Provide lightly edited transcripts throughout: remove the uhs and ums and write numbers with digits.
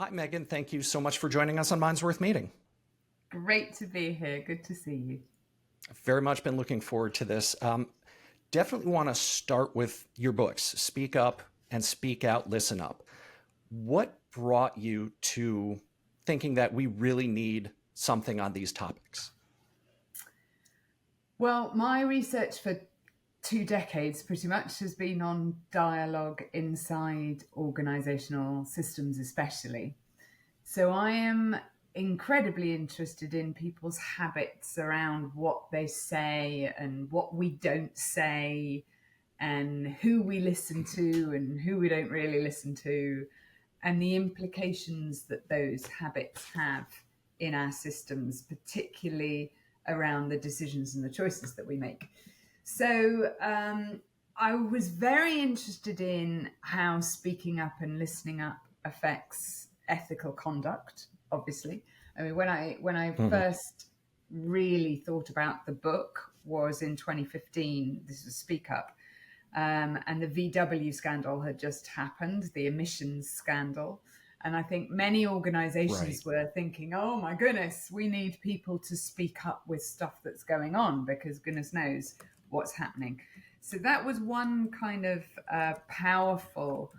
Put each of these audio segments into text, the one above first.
Hi, Megan. Thank you so much for joining us on Minds Worth Meeting. Great to be here. Good to see you. I've very much been looking forward to this. Definitely want to start with your books, Speak Up and Speak Out, Listen Up. What brought you to thinking that we really need something on these topics? Well, my research for 2 decades pretty much has been on dialogue inside organizational systems, especially. So I am incredibly interested in people's habits around what they say and what we don't say, and who we listen to and who we don't really listen to, and the implications that those habits have in our systems, particularly around the decisions and the choices that we make. So I was very interested in how speaking up and listening up affects ethical conduct, obviously. I mean, when I first really thought about the book was in 2015. This was Speak Up. And the VW scandal had just happened, the emissions scandal. And I think many organizations were thinking, oh my goodness, we need people to speak up with stuff that's going on because goodness knows what's happening. So that was one kind of powerful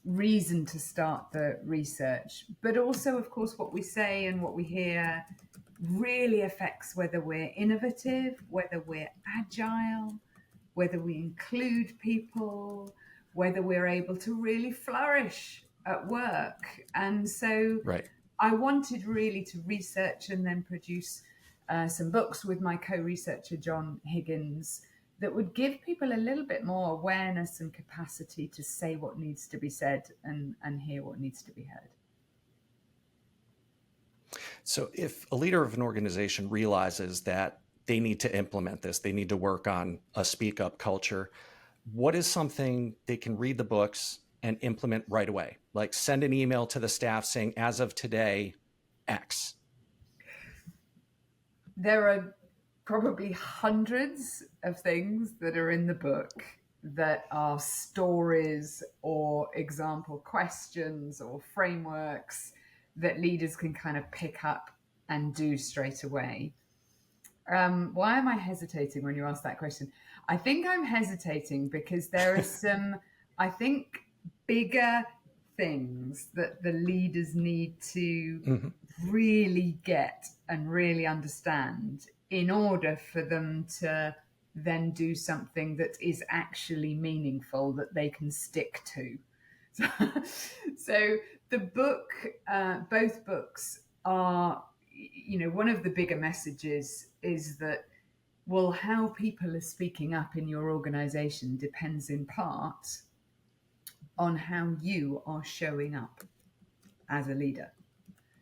reason to start the research. But also, of course, what we say and what we hear really affects whether we're innovative, whether we're agile, whether we include people, whether we're able to really flourish at work. And so I wanted really to research and then produce some books with my co-researcher, John Higgins, that would give people a little bit more awareness and capacity to say what needs to be said and hear what needs to be heard. So if a leader of an organization realizes that they need to implement this, they need to work on a speak up culture, what is something they can read the books and implement right away? Like send an email to the staff saying, as of today, X. There are probably hundreds of things that are in the book that are stories or example questions or frameworks that leaders can kind of pick up and do straight away. Why am I hesitating when you ask that question? I think I'm hesitating because there are some, I think, bigger things that the leaders need to really get and really understand in order for them to then do something that is actually meaningful that they can stick to. So the book, both books are, one of the bigger messages is that, well, how people are speaking up in your organization depends in part on how you are showing up as a leader.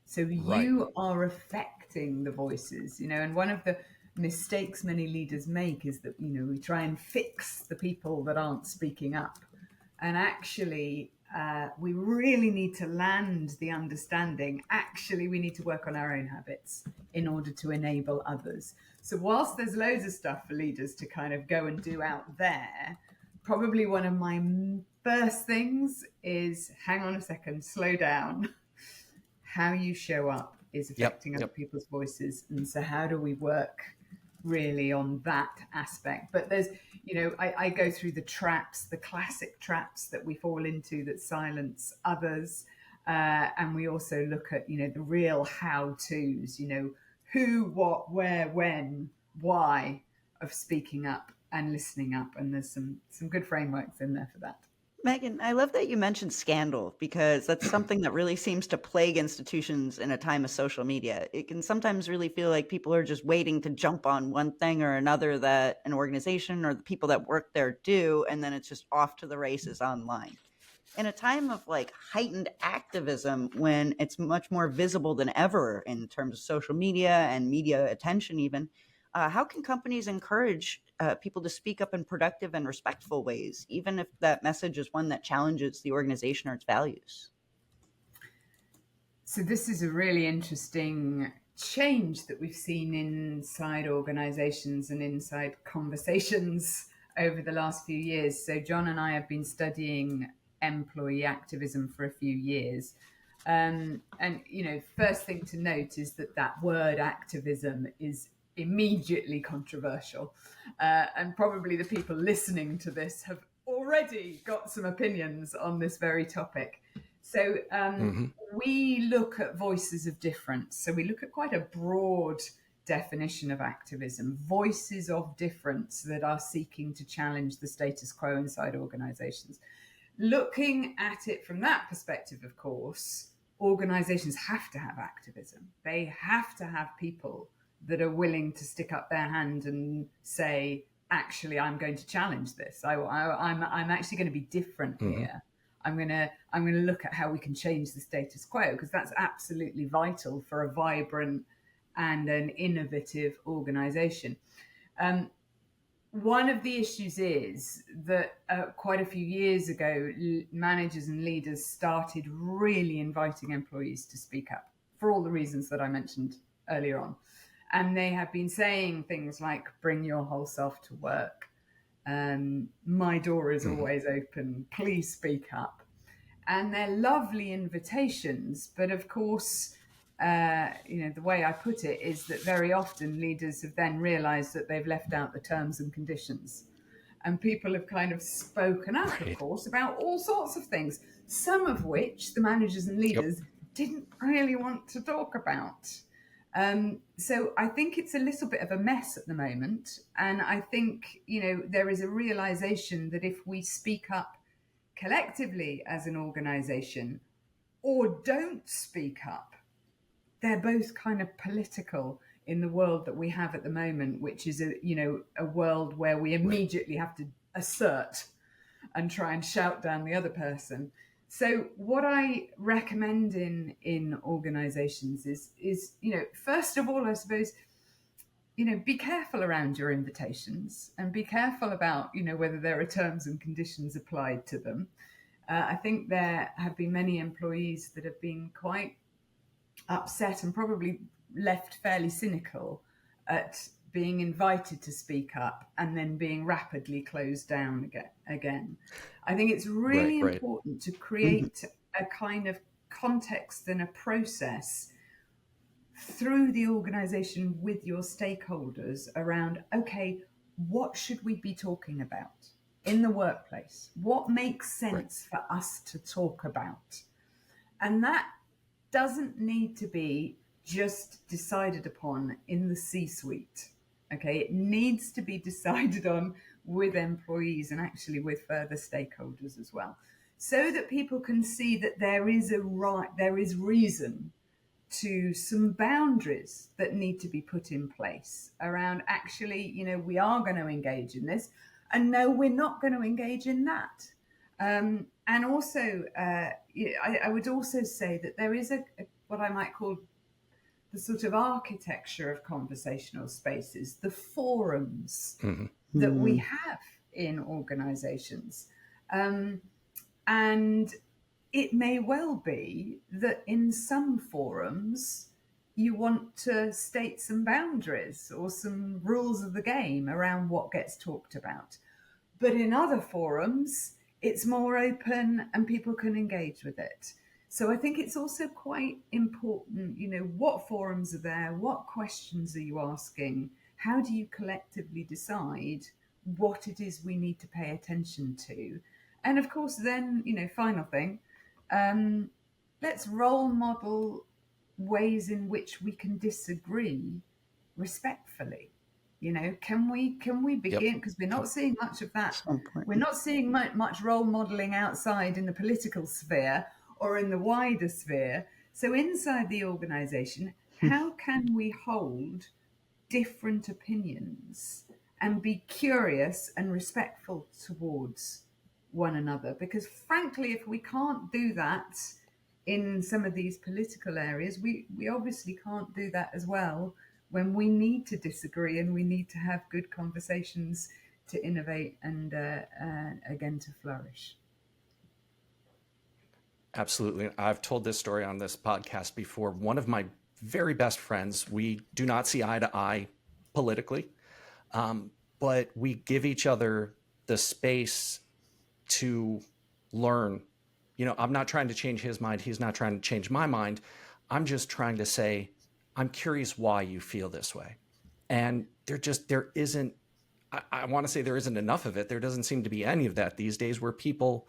So you are affecting the voices, and one of the mistakes many leaders make is that, we try and fix the people that aren't speaking up. And actually, we really need to land the understanding. Actually, we need to work on our own habits in order to enable others. So whilst there's loads of stuff for leaders to kind of go and do out there, probably one of my first things is hang on a second, slow down. How you show up is affecting other people's voices. And so how do we work really on that aspect? But there's, I go through the traps, the classic traps that we fall into that silence others. And we also look at, the real how-tos, who, what, where, when, why of speaking up and listening up. And there's some good frameworks in there for that. Megan, I love that you mentioned scandal because that's something that really seems to plague institutions in a time of social media. It can sometimes really feel like people are just waiting to jump on one thing or another that an organization or the people that work there do, and then it's just off to the races online. In a time of heightened activism, when it's much more visible than ever in terms of social media and media attention even, how can companies encourage people to speak up in productive and respectful ways, even if that message is one that challenges the organization or its values? So this is a really interesting change that we've seen inside organizations and inside conversations over the last few years. So John and I have been studying employee activism for a few years. And, first thing to note is that word activism is immediately controversial. And probably the people listening to this have already got some opinions on this very topic. So we look at voices of difference. So we look at quite a broad definition of activism, voices of difference that are seeking to challenge the status quo inside organizations. Looking at it from that perspective, of course, organizations have to have activism. They have to have people that are willing to stick up their hand and say, actually, I'm going to challenge this. I'm actually going to be different here. I'm going to look at how we can change the status quo, because that's absolutely vital for a vibrant and an innovative organization. One of the issues is that quite a few years ago, managers and leaders started really inviting employees to speak up for all the reasons that I mentioned earlier on. And they have been saying things like, bring your whole self to work. My door is always open. Please speak up. And they're lovely invitations. But of course, the way I put it is that very often leaders have then realized that they've left out the terms and conditions. And people have kind of spoken up, of course, about all sorts of things, some of which the managers and leaders didn't really want to talk about. So I think it's a little bit of a mess at the moment. And I think, there is a realization that if we speak up collectively as an organization or don't speak up, they're both kind of political in the world that we have at the moment, which is a world where we immediately have to assert and try and shout down the other person. So what I recommend in organizations is first of all, I suppose, be careful around your invitations and be careful about, whether there are terms and conditions applied to them. I think there have been many employees that have been quite upset and probably left fairly cynical at being invited to speak up and then being rapidly closed down again. I think it's really important to create a kind of context and a process through the organization with your stakeholders around, okay, what should we be talking about in the workplace? What makes sense for us to talk about? And that doesn't need to be just decided upon in the C-suite. Okay, it needs to be decided on with employees and actually with further stakeholders as well, so that people can see that there is reason to some boundaries that need to be put in place around actually, we are going to engage in this, and no, we're not going to engage in that. And also, I would also say that there is what I might call the sort of architecture of conversational spaces, the forums that we have in organizations. And it may well be that in some forums, you want to state some boundaries or some rules of the game around what gets talked about. But in other forums, it's more open and people can engage with it. So I think it's also quite important, what forums are there? What questions are you asking? How do you collectively decide what it is we need to pay attention to? And of course, then, final thing, let's role model ways in which we can disagree respectfully. Can we begin? Because we're not seeing much of that. We're not seeing much role modeling outside in the political sphere or in the wider sphere. So inside the organization, how can we hold different opinions and be curious and respectful towards one another? Because frankly, if we can't do that in some of these political areas, we obviously can't do that as well when we need to disagree and we need to have good conversations to innovate and again to flourish. Absolutely. I've told this story on this podcast before. One of my very best friends, we do not see eye to eye politically, but we give each other the space to learn I'm not trying to change his mind. He's not trying to change my mind. I'm just trying to say, I'm curious why you feel this way. And there isn't, I want to say there isn't enough of it. There doesn't seem to be any of that these days, where people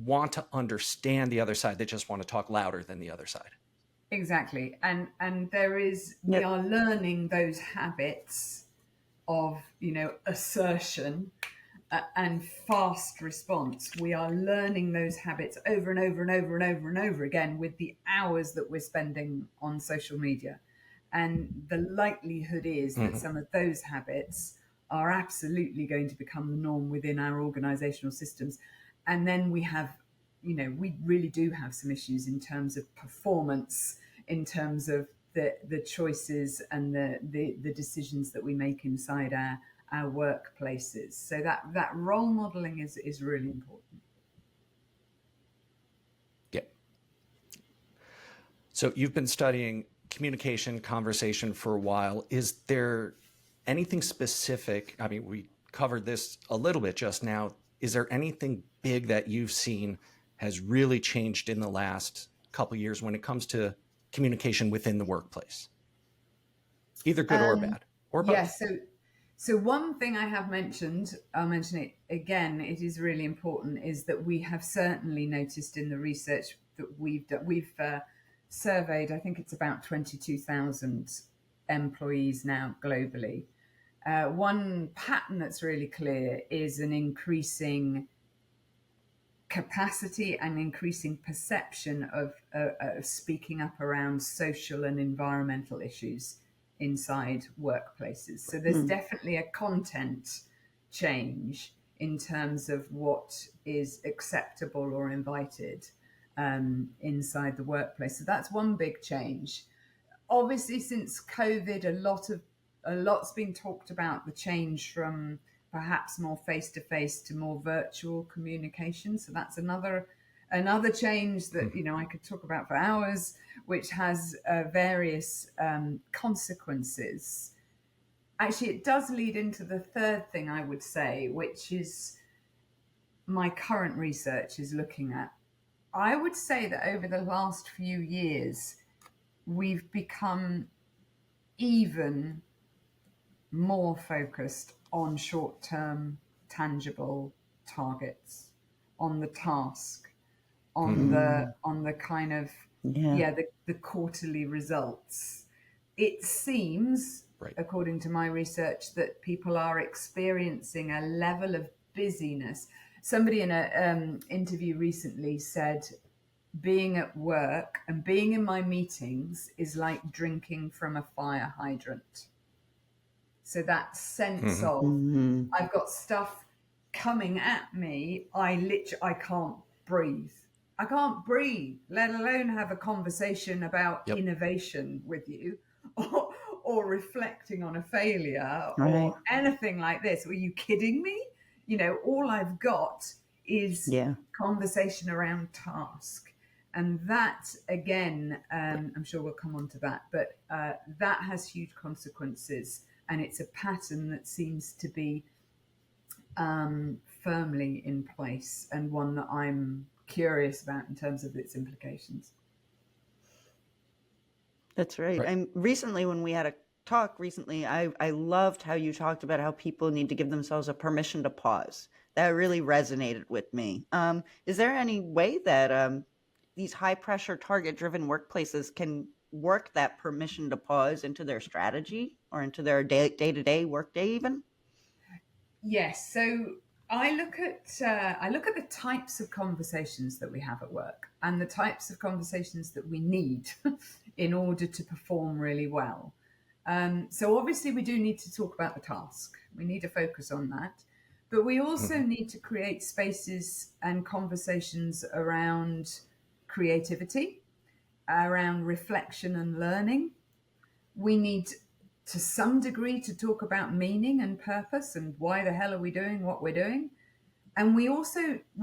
want to understand the other side. They just want to talk louder than the other side. Exactly. And we are learning those habits of, assertion and fast response. We are learning those habits over and over and over and over and over again with the hours that we're spending on social media. And the likelihood is that some of those habits are absolutely going to become the norm within our organizational systems. And then we have, we really do have some issues in terms of performance, in terms of the choices and the decisions that we make inside our workplaces. So that role modeling is really important. Yeah. So you've been studying communication, conversation for a while. Is there anything specific? I mean, we covered this a little bit just now. Is there anything big that you've seen has really changed in the last couple of years when it comes to communication within the workplace? Either good or bad, or both. Yeah, so one thing I have mentioned, I'll mention it again, it is really important, is that we have certainly noticed in the research that we've done, we've surveyed, I think it's about 22,000 employees now globally. One pattern that's really clear is an increasing capacity and increasing perception of speaking up around social and environmental issues inside workplaces. So there's definitely a content change in terms of what is acceptable or invited inside the workplace. So that's one big change. Obviously, since COVID, a lot's been talked about the change from perhaps more face-to-face to more virtual communication. So that's another change that I could talk about for hours, which has various consequences. Actually, it does lead into the third thing I would say, which is my current research is looking at. I would say that over the last few years, we've become even more focused on short-term, tangible targets, on the task, on the kind of the quarterly results. It seems, according to my research, that people are experiencing a level of busyness. Somebody in an interview recently said, being at work and being in my meetings is like drinking from a fire hydrant. So that sense of I've got stuff coming at me, I can't breathe. I can't breathe, let alone have a conversation about innovation with you or reflecting on a failure or anything like this. Were you kidding me? All I've got is conversation around task. And that, again, I'm sure we'll come on to that, but that has huge consequences. And it's a pattern that seems to be firmly in place, and one that I'm curious about in terms of its implications. That's right. And recently, when we had a talk I loved how you talked about how people need to give themselves a permission to pause. That really resonated with me. Is there any way that these high-pressure, target-driven workplaces can work that permission to pause into their strategy or into their day-to-day workday even? Yes. So I look at the types of conversations that we have at work and the types of conversations that we need in order to perform really well. So obviously we do need to talk about the task. We need to focus on that. But we also need to create spaces and conversations around creativity, around reflection and learning. We need to some degree to talk about meaning and purpose and why the hell are we doing what we're doing. And we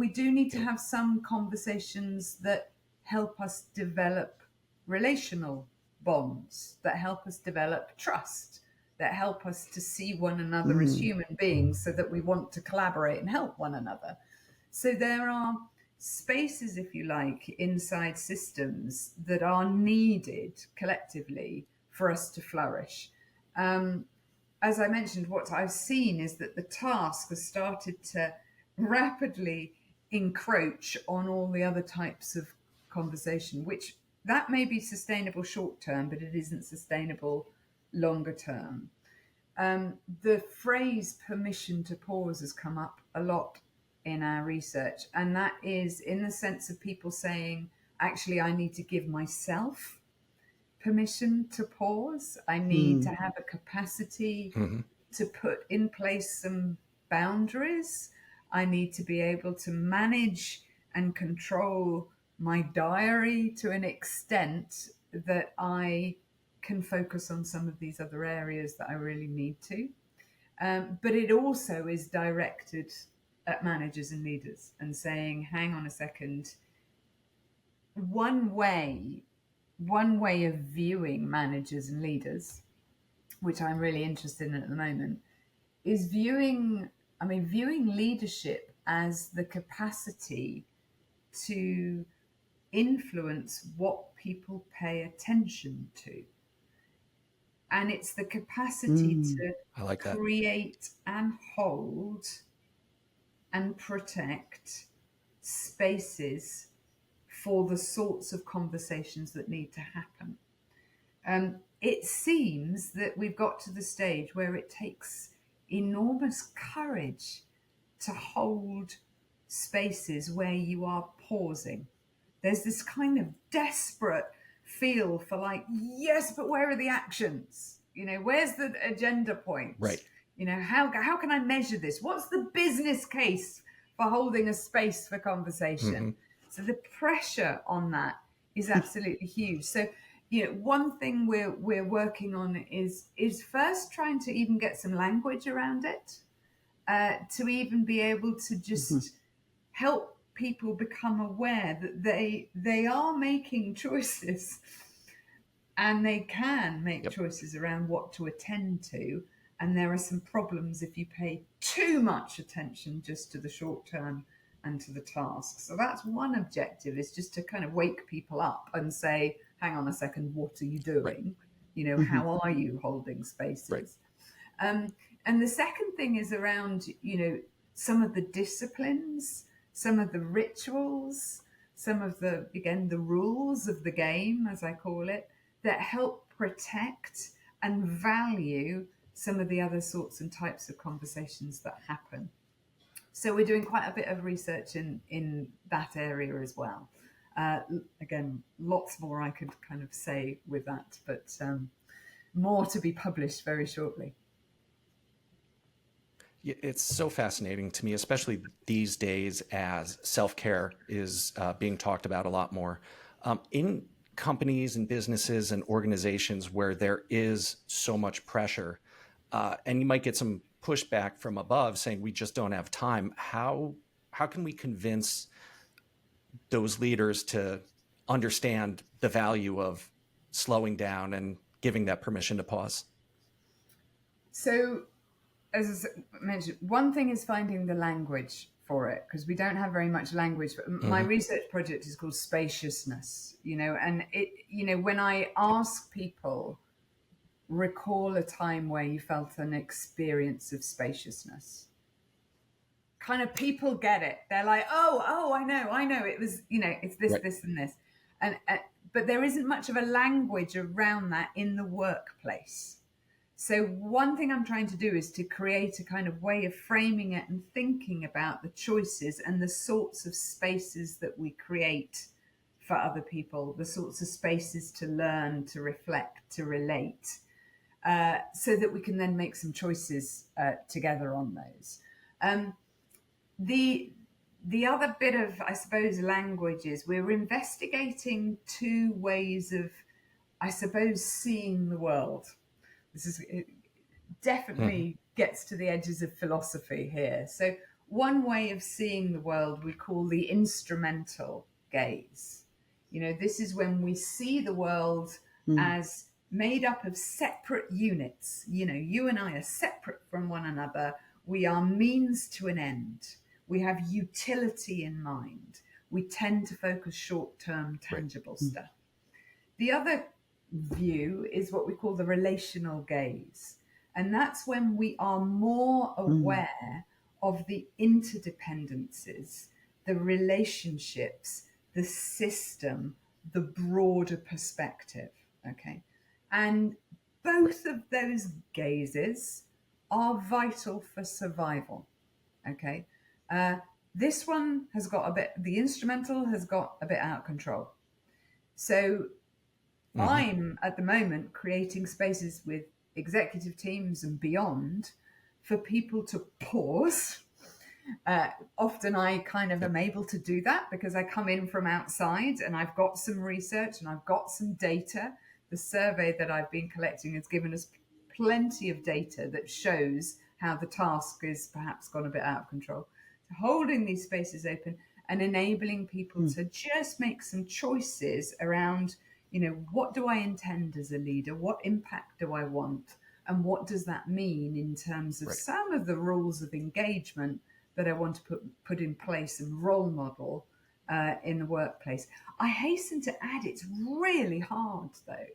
do need to have some conversations that help us develop relational bonds, that help us develop trust, that help us to see one another as human beings so that we want to collaborate and help one another. So there are spaces, if you like, inside systems that are needed collectively for us to flourish. As I mentioned, what I've seen is that the task has started to rapidly encroach on all the other types of conversation, which that may be sustainable short term, but it isn't sustainable longer term. The phrase permission to pause has come up a lot in our research, and that is in the sense of people saying, actually, I need to give myself permission to pause. I need to have a capacity to put in place some boundaries. I need to be able to manage and control my diary to an extent that I can focus on some of these other areas that I really need to. But it also is directed at managers and leaders and saying, hang on a second, one way of viewing managers and leaders, which I'm really interested in at the moment, is viewing leadership as the capacity to influence what people pay attention to. And it's the capacity to I like that. create and hold and protect spaces for the sorts of conversations that need to happen. It seems that we've got to the stage where it takes enormous courage to hold spaces where you are pausing. There's this kind of desperate feel for like, yes, but where are the actions? Where's the agenda points? Right. How can I measure this? What's the business case for holding a space for conversation? So the pressure on that is absolutely huge. So, one thing we're working on is first trying to even get some language around it, to even be able to just help people become aware that they are making choices, and they can make choices around what to attend to. And there are some problems if you pay too much attention just to the short term and to the task. So that's one objective, is just to kind of wake people up and say, hang on a second, what are you doing? How are you holding spaces? Right. And the second thing is around, some of the disciplines, some of the rituals, some of the rules of the game, as I call it, that help protect and value some of the other sorts and types of conversations that happen. So we're doing quite a bit of research in that area as well. Again, lots more I could kind of say with that, but more to be published very shortly. It's so fascinating to me, especially these days as self-care is being talked about a lot more. In companies and businesses and organizations where there is so much pressure, and you might get some pushback from above saying we just don't have time. How can we convince those leaders to understand the value of slowing down and giving that permission to pause? So, as I mentioned, one thing is finding the language for it, because we don't have very much language. My research project is called Spaciousness, and it, when I ask people, recall a time where you felt an experience of spaciousness, kind of people get it. They're like, oh, I know. It was, it's this, this, and this. And but there isn't much of a language around that in the workplace. So one thing I'm trying to do is to create a kind of way of framing it and thinking about the choices and the sorts of spaces that we create for other people, the sorts of spaces to learn, to reflect, to relate, so that we can then make some choices together on those. The other bit of, I suppose, language is we're investigating two ways of, I suppose, seeing the world. It definitely gets to the edges of philosophy here. So one way of seeing the world we call the instrumental gaze. This is when we see the world as made up of separate units. You and I are separate from one another. We are means to an end. We have utility in mind. we tend to focus short-term tangible stuff. The other view is what we call the relational gaze. And that's when we are more aware of the interdependencies, the relationships, the system, the broader perspective. Okay. And both of those gazes are vital for survival. Okay. This one has got a bit, the instrumental has got a bit out of control. So I'm at the moment creating spaces with executive teams and beyond for people to pause. Often I kind of am able to do that because I come in from outside and I've got some research and I've got some data. The survey that I've been collecting has given us plenty of data that shows how the task is perhaps gone a bit out of control. So holding these spaces open and enabling people to just make some choices around, you know, what do I intend as a leader? What impact do I want? And what does that mean in terms of some of the rules of engagement that I want to put in place and role model in the workplace? I hasten to add, it's really hard though,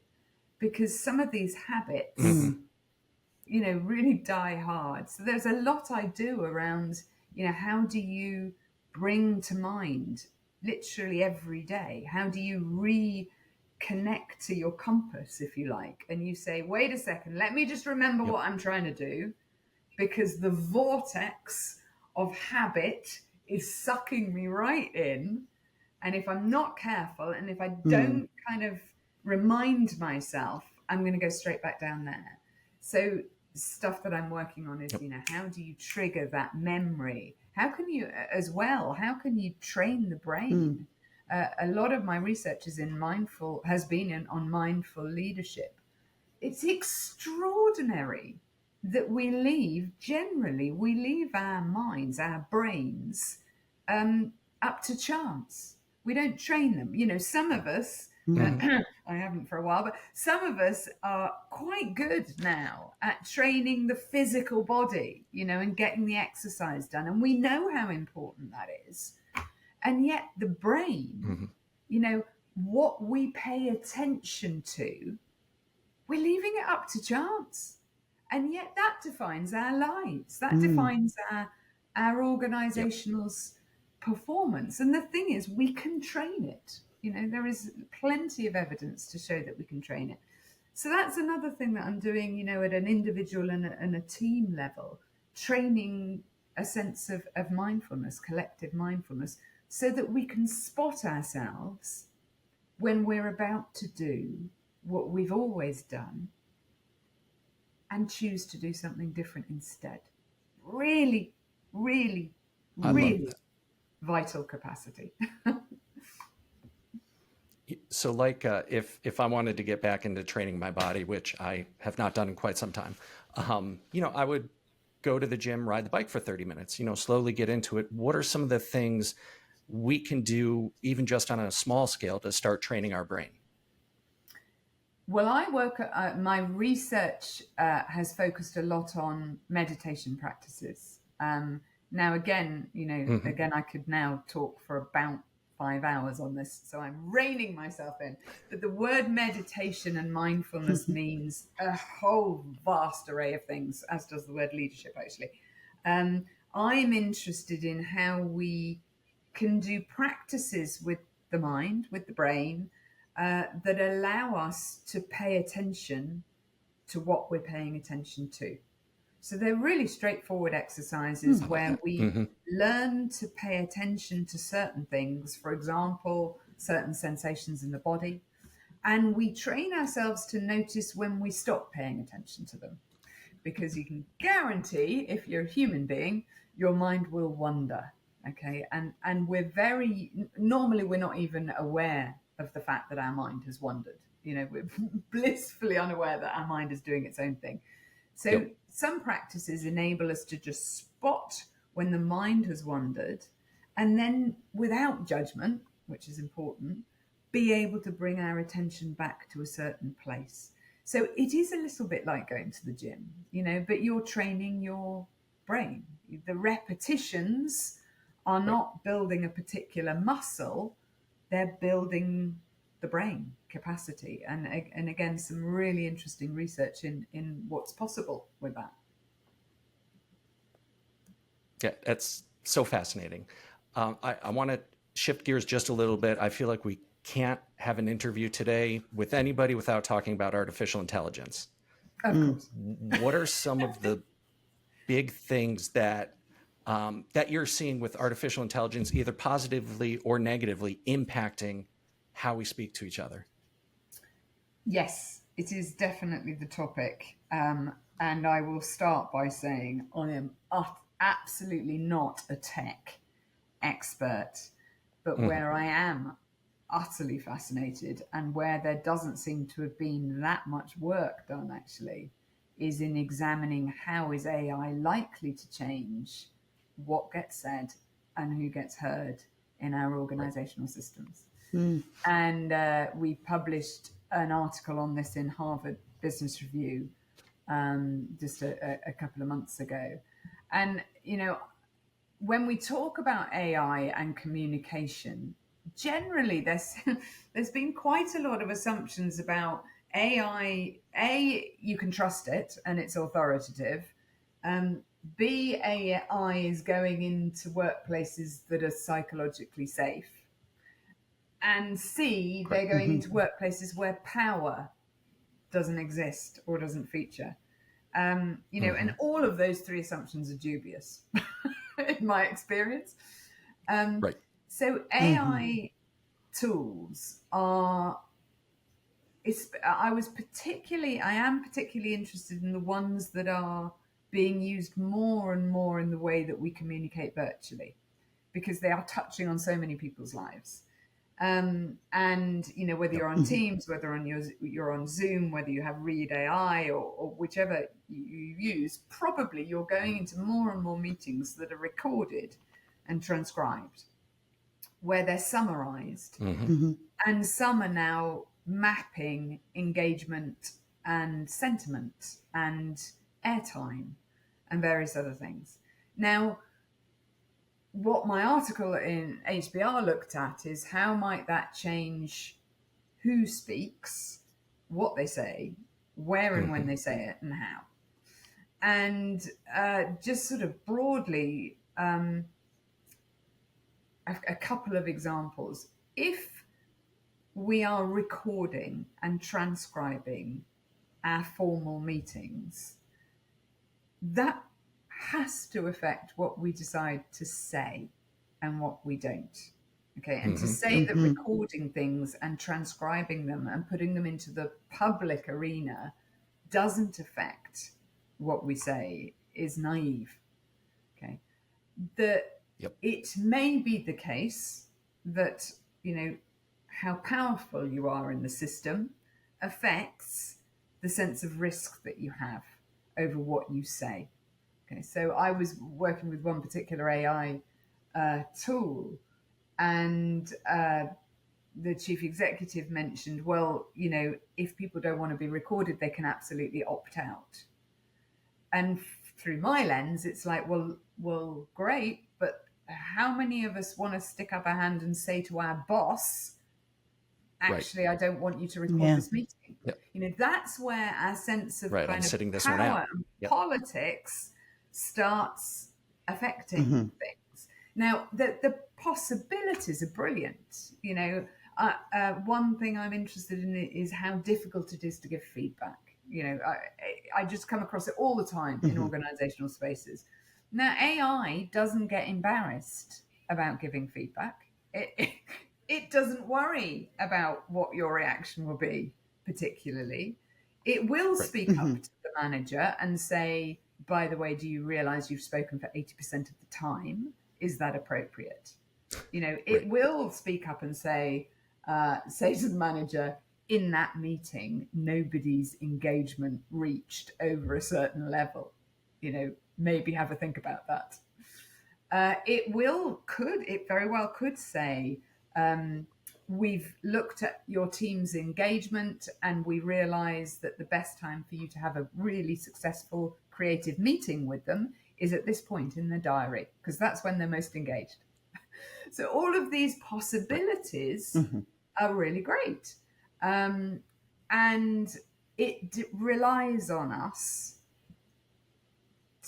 because some of these habits, you know, really die hard. So there's a lot I do around, you know, how do you bring to mind literally every day? How do you reconnect to your compass, if you like? And you say, wait a second, let me just remember what I'm trying to do, because the vortex of habit is sucking me right in. And if I'm not careful, and if I don't kind of remind myself, I'm going to go straight back down there. So stuff that I'm working on is, you know, how do you trigger that memory? How can you, as well, how can you train the brain? A lot of my research is has been on mindful leadership. It's extraordinary that we leave our minds, our brains, up to chance. We don't train them. You know, some of us, I haven't for a while, but some of us are quite good now at training the physical body, you know, and getting the exercise done. And we know how important that is. And yet the brain, you know, what we pay attention to, we're leaving it up to chance. And yet that defines our lives. That defines our organizational's performance. And the thing is, we can train it. You know, there is plenty of evidence to show that we can train it. So that's another thing that I'm doing, you know, at an individual and a team level, training a sense of mindfulness, collective mindfulness, so that we can spot ourselves when we're about to do what we've always done and choose to do something different instead. Really, really, really vital capacity. So like if I wanted to get back into training my body, which I have not done in quite some time, you know, I would go to the gym, ride the bike for 30 minutes, you know, slowly get into it. What are some of the things we can do, even just on a small scale, to start training our brain? Well, I work, my research has focused a lot on meditation practices. Now, again, you know, I could now talk for about 5 hours on this, so I'm reining myself in. But the word meditation and mindfulness means a whole vast array of things, as does the word leadership, actually. I'm interested in how we can do practices with the mind, with the brain, that allow us to pay attention to what we're paying attention to. So they're really straightforward exercises where we learn to pay attention to certain things, for example, certain sensations in the body, and we train ourselves to notice when we stop paying attention to them. Because you can guarantee, if you're a human being, your mind will wander, okay? And normally we're not even aware of the fact that our mind has wandered. You know, we're blissfully unaware that our mind is doing its own thing. So some practices enable us to just spot when the mind has wandered, and then without judgment, which is important, be able to bring our attention back to a certain place. So it is a little bit like going to the gym, you know, but you're training your brain. The repetitions are not building a particular muscle, they're building the brain capacity. And again, some really interesting research in what's possible with that. Yeah, that's so fascinating. I want to shift gears just a little bit. I feel like we can't have an interview today with anybody without talking about artificial intelligence. Of course. What are some of the big things that that you're seeing with artificial intelligence, either positively or negatively, impacting how we speak to each other? Yes, it is definitely the topic. And I will start by saying I am absolutely not a tech expert, but where I am utterly fascinated and where there doesn't seem to have been that much work done actually is in examining how is AI likely to change what gets said and who gets heard in our organizational systems. And we published an article on this in Harvard Business Review just a couple of months ago. And, you know, when we talk about AI and communication, generally there's been quite a lot of assumptions about AI. A, you can trust it and it's authoritative. B, AI is going into workplaces that are psychologically safe. And C, they're going into workplaces where power doesn't exist or doesn't feature. You know, and all of those three assumptions are dubious in my experience. Right. So AI tools are, I am particularly interested in the ones that are being used more and more in the way that we communicate virtually, because they are touching on so many people's lives. And you know, whether you're on Teams, whether you're on Zoom, whether you have Read AI or whichever you use, probably you're going into more and more meetings that are recorded and transcribed, where they're summarized, and some are now mapping engagement and sentiment and airtime and various other things. Now, what my article in HBR looked at is how might that change who speaks, what they say, where and when they say it, and how. And just sort of broadly, a couple of examples. If we are recording and transcribing our formal meetings, that has to affect what we decide to say and what we don't. Okay, and to say that recording things and transcribing them and putting them into the public arena doesn't affect what we say is naive. Okay, it may be the case that, you know, how powerful you are in the system affects the sense of risk that you have over what you say. Okay, so I was working with one particular AI tool, and the chief executive mentioned, well, you know, if people don't want to be recorded, they can absolutely opt out. And through my lens, it's like, well, great, but how many of us want to stick up a hand and say to our boss, actually, I don't want you to record this meeting? You know, that's where our sense of kind of power and politics starts affecting things. Now, the possibilities are brilliant. You know, one thing I'm interested in is how difficult it is to give feedback. You know, I just come across it all the time in organizational spaces. Now, AI doesn't get embarrassed about giving feedback. It doesn't worry about what your reaction will be, particularly. It will speak up to the manager and say, by the way, do you realize you've spoken for 80% of the time? Is that appropriate? You know, it will speak up and say to the manager, in that meeting, nobody's engagement reached over a certain level. You know, maybe have a think about that. It very well could say, we've looked at your team's engagement and we realize that the best time for you to have a really successful creative meeting with them is at this point in the diary, because that's when they're most engaged. So all of these possibilities are really great. And it relies on us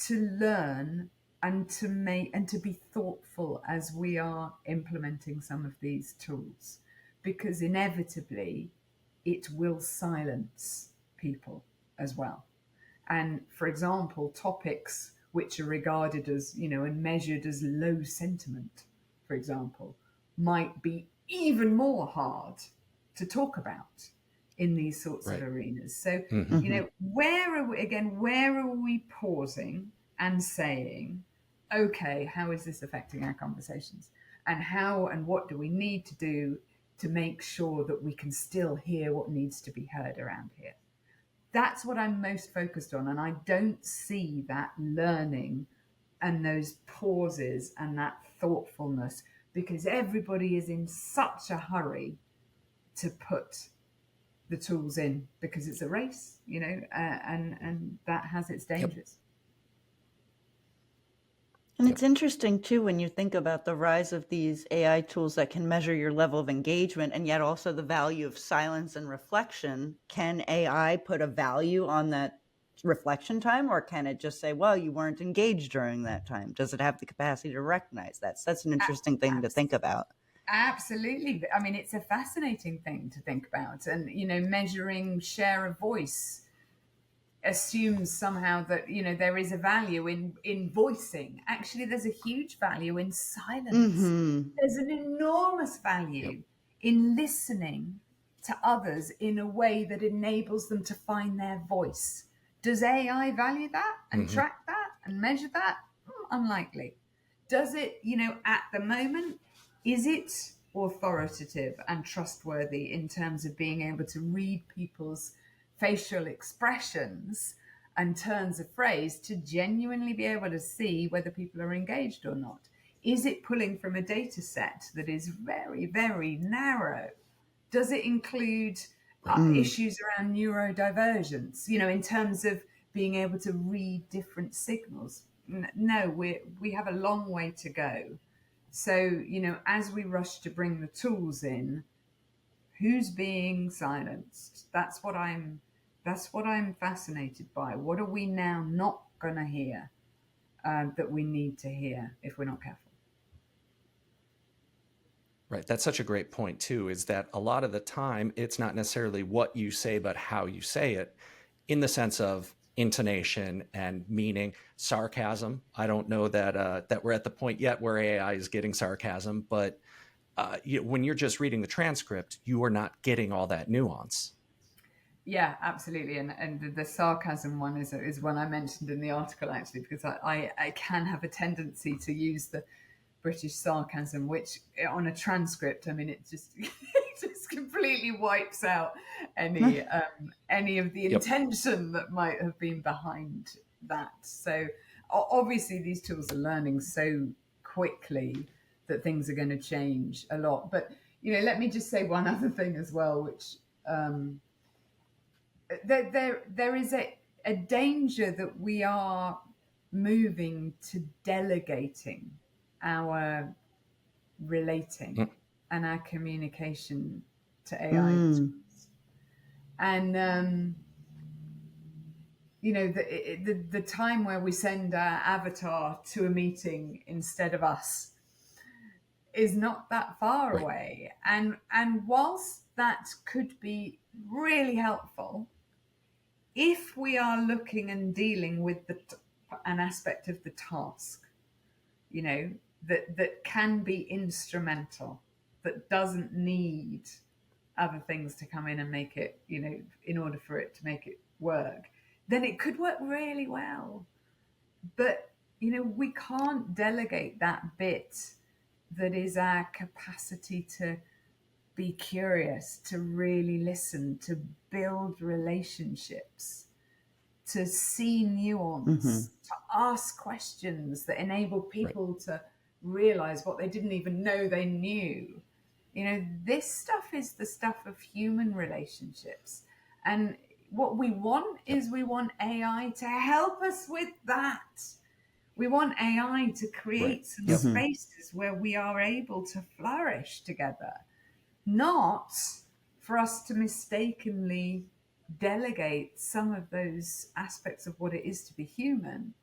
to learn and to be thoughtful as we are implementing some of these tools, because inevitably it will silence people as well. And for example, topics which are regarded as, and measured as low sentiment, for example, might be even more hard to talk about in these sorts of arenas. So, where are we pausing and saying, okay, how is this affecting our conversations? And what do we need to do to make sure that we can still hear what needs to be heard around here? That's what I'm most focused on. And I don't see that learning and those pauses and that thoughtfulness, because everybody is in such a hurry to put the tools in, because it's a race, and that has its dangers. And it's interesting too, when you think about the rise of these AI tools that can measure your level of engagement and yet also the value of silence and reflection. Can AI put a value on that reflection time, or can it just say, well, you weren't engaged during that time? Does it have the capacity to recognize that? So that's an interesting thing to think about. Absolutely. I mean, it's a fascinating thing to think about. And, measuring share of voice assumes somehow that, there is a value in voicing. Actually, there's a huge value in silence. There's an enormous value in listening to others in a way that enables them to find their voice. Does AI value that and track that and measure that? Unlikely. Does it, at the moment, is it authoritative and trustworthy in terms of being able to read people's facial expressions and turns of phrase to genuinely be able to see whether people are engaged or not? Is it pulling from a data set that is very, very narrow? Does it include issues around neurodivergence, in terms of being able to read different signals? No, we have a long way to go. So, as we rush to bring the tools in, who's being silenced? That's what I'm fascinated by. What are we now not going to hear that we need to hear if we're not careful? Right. That's such a great point, too, is that a lot of the time it's not necessarily what you say, but how you say it, in the sense of intonation and meaning. Sarcasm. I don't know that we're at the point yet where AI is getting sarcasm, but when you're just reading the transcript, you are not getting all that nuance. Yeah, absolutely. And the sarcasm one is one I mentioned in the article, actually, because I can have a tendency to use the British sarcasm, which on a transcript, I mean, it just completely wipes out any of the intention that might have been behind that. So obviously these tools are learning so quickly that things are going to change a lot. But, let me just say one other thing as well, which there is a danger that we are moving to delegating our relating and our communication to AI tools. And the time where we send our avatar to a meeting instead of us is not that far away. And whilst that could be really helpful, if we are looking and dealing with an aspect of the task, that can be instrumental, that doesn't need other things to come in and make it, in order for it to make it work, then it could work really well. But, we can't delegate that bit that is our capacity to be curious, to really listen, to build relationships, to see nuance, to ask questions that enable people to realize what they didn't even know they knew. This stuff is the stuff of human relationships. And what we want is we want AI to help us with that. We want AI to create some Yep. spaces where we are able to flourish together, not for us to mistakenly delegate some of those aspects of what it is to be human,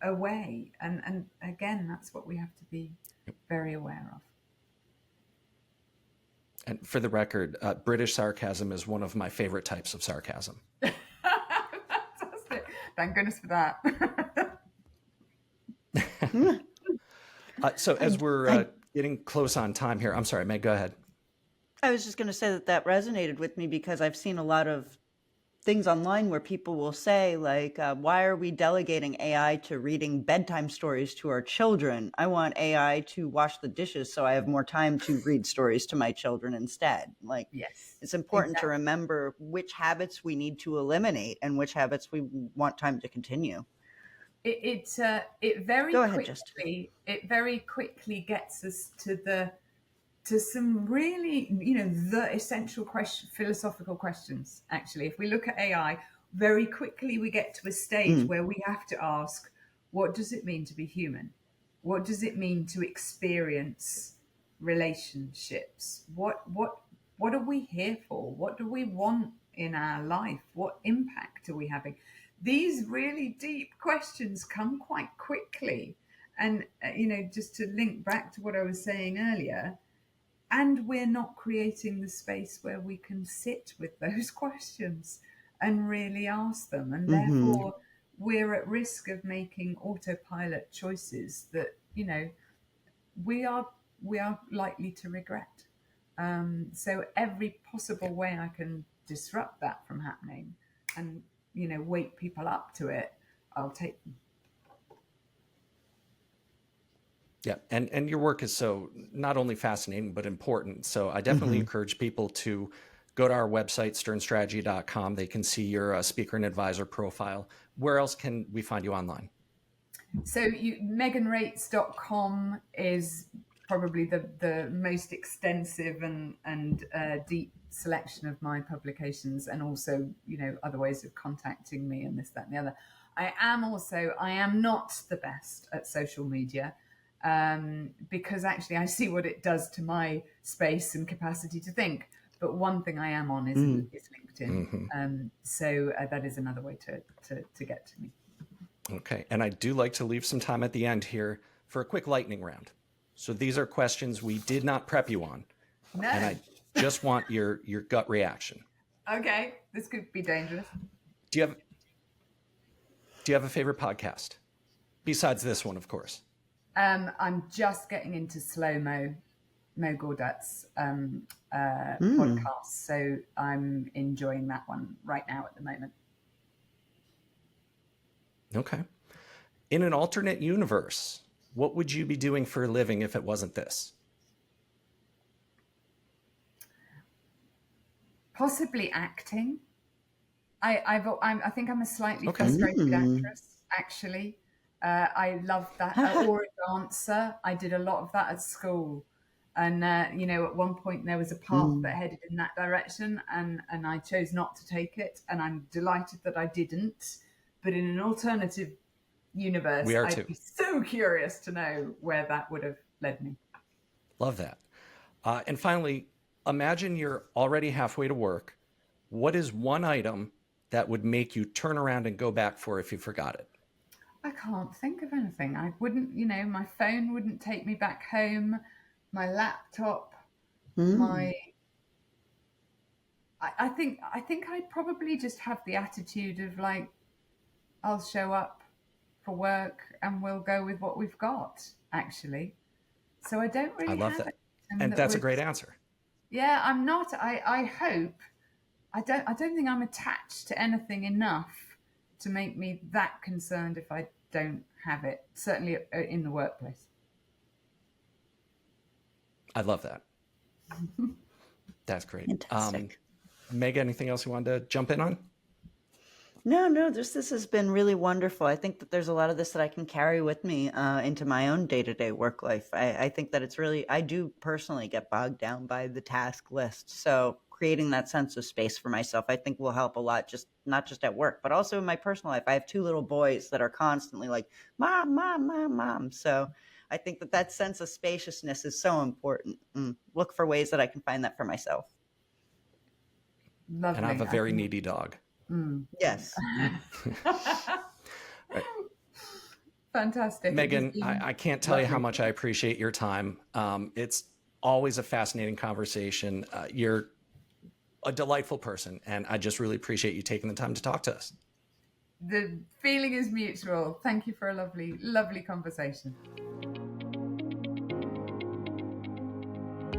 away. And again, that's what we have to be very aware of. And for the record, British sarcasm is one of my favorite types of sarcasm. Fantastic. Thank goodness for that. So as we're getting close on time here, I'm sorry, Meg, go ahead. I was just going to say that resonated with me because I've seen a lot of things online where people will say, like, why are we delegating AI to reading bedtime stories to our children? I want AI to wash the dishes so I have more time to read stories to my children instead. Like, Yes, it's important to remember which habits we need to eliminate and which habits we want time to continue. It very Go ahead, quickly it very quickly gets us to some really, the essential philosophical questions. Actually, if we look at AI, very quickly we get to a stage where we have to ask, what does it mean to be human? What does it mean to experience relationships? What are we here for? What do we want in our life? What impact are we having? These really deep questions come quite quickly. And, just to link back to what I was saying earlier, and we're not creating the space where we can sit with those questions and really ask them. And therefore, we're at risk of making autopilot choices that, we are likely to regret. So every possible way I can disrupt that from happening and, wake people up to it, I'll take them. Yeah, and your work is so not only fascinating, but important. So I definitely encourage people to go to our website, sternstrategy.com. They can see your speaker and advisor profile. Where else can we find you online? So meganreitz.com is probably the most extensive and deep selection of my publications, and also, other ways of contacting me and this, that, and the other. I am not the best at social media. Because actually I see what it does to my space and capacity to think. But one thing I am on is LinkedIn. So that is another way to get to me. Okay. And I do like to leave some time at the end here for a quick lightning round. So these are questions we did not prep you on. No. And I just want your gut reaction. Okay. This could be dangerous. Do you have a favorite podcast? Besides this one, of course. I'm just getting into Slow-Mo, Mo Gaudat's podcast. So I'm enjoying that one right now at the moment. Okay. In an alternate universe, what would you be doing for a living if it wasn't this? Possibly acting. I think I'm a slightly frustrated actress, actually. I loved that. Or a dancer. I did a lot of that at school. And, at one point there was a path that headed in that direction, and I chose not to take it. And I'm delighted that I didn't. But in an alternative universe, I'd be so curious to know where that would have led me. Love that. And finally, imagine you're already halfway to work. What is one item that would make you turn around and go back for if you forgot it? I can't think of anything. I wouldn't, my phone wouldn't take me back home. My laptop, I think I'd probably just have the attitude of like, I'll show up for work and we'll go with what we've got, actually. So I don't really have that. And that's a great answer. Yeah, I'm not. I hope. I don't think I'm attached to anything enough to make me that concerned if I don't have it, certainly in the workplace. I love that. That's great. Fantastic. Meg, anything else you wanted to jump in on? No, this has been really wonderful. I think that there's a lot of this that I can carry with me into my own day-to-day work life. I think that it's really, I do personally get bogged down by the task list. So creating that sense of space for myself, I think will help a lot, just not just at work, but also in my personal life. I have 2 little boys that are constantly like, mom, mom, mom, mom. So I think that that sense of spaciousness is so important. Look for ways that I can find that for myself. Lovely. And I have a very needy dog. Yes. Right. Fantastic. Megan, I can't tell you how much I appreciate your time. It's always a fascinating conversation. You're a delightful person, and I just really appreciate you taking the time to talk to us. The feeling is mutual. Thank you for a lovely, lovely conversation.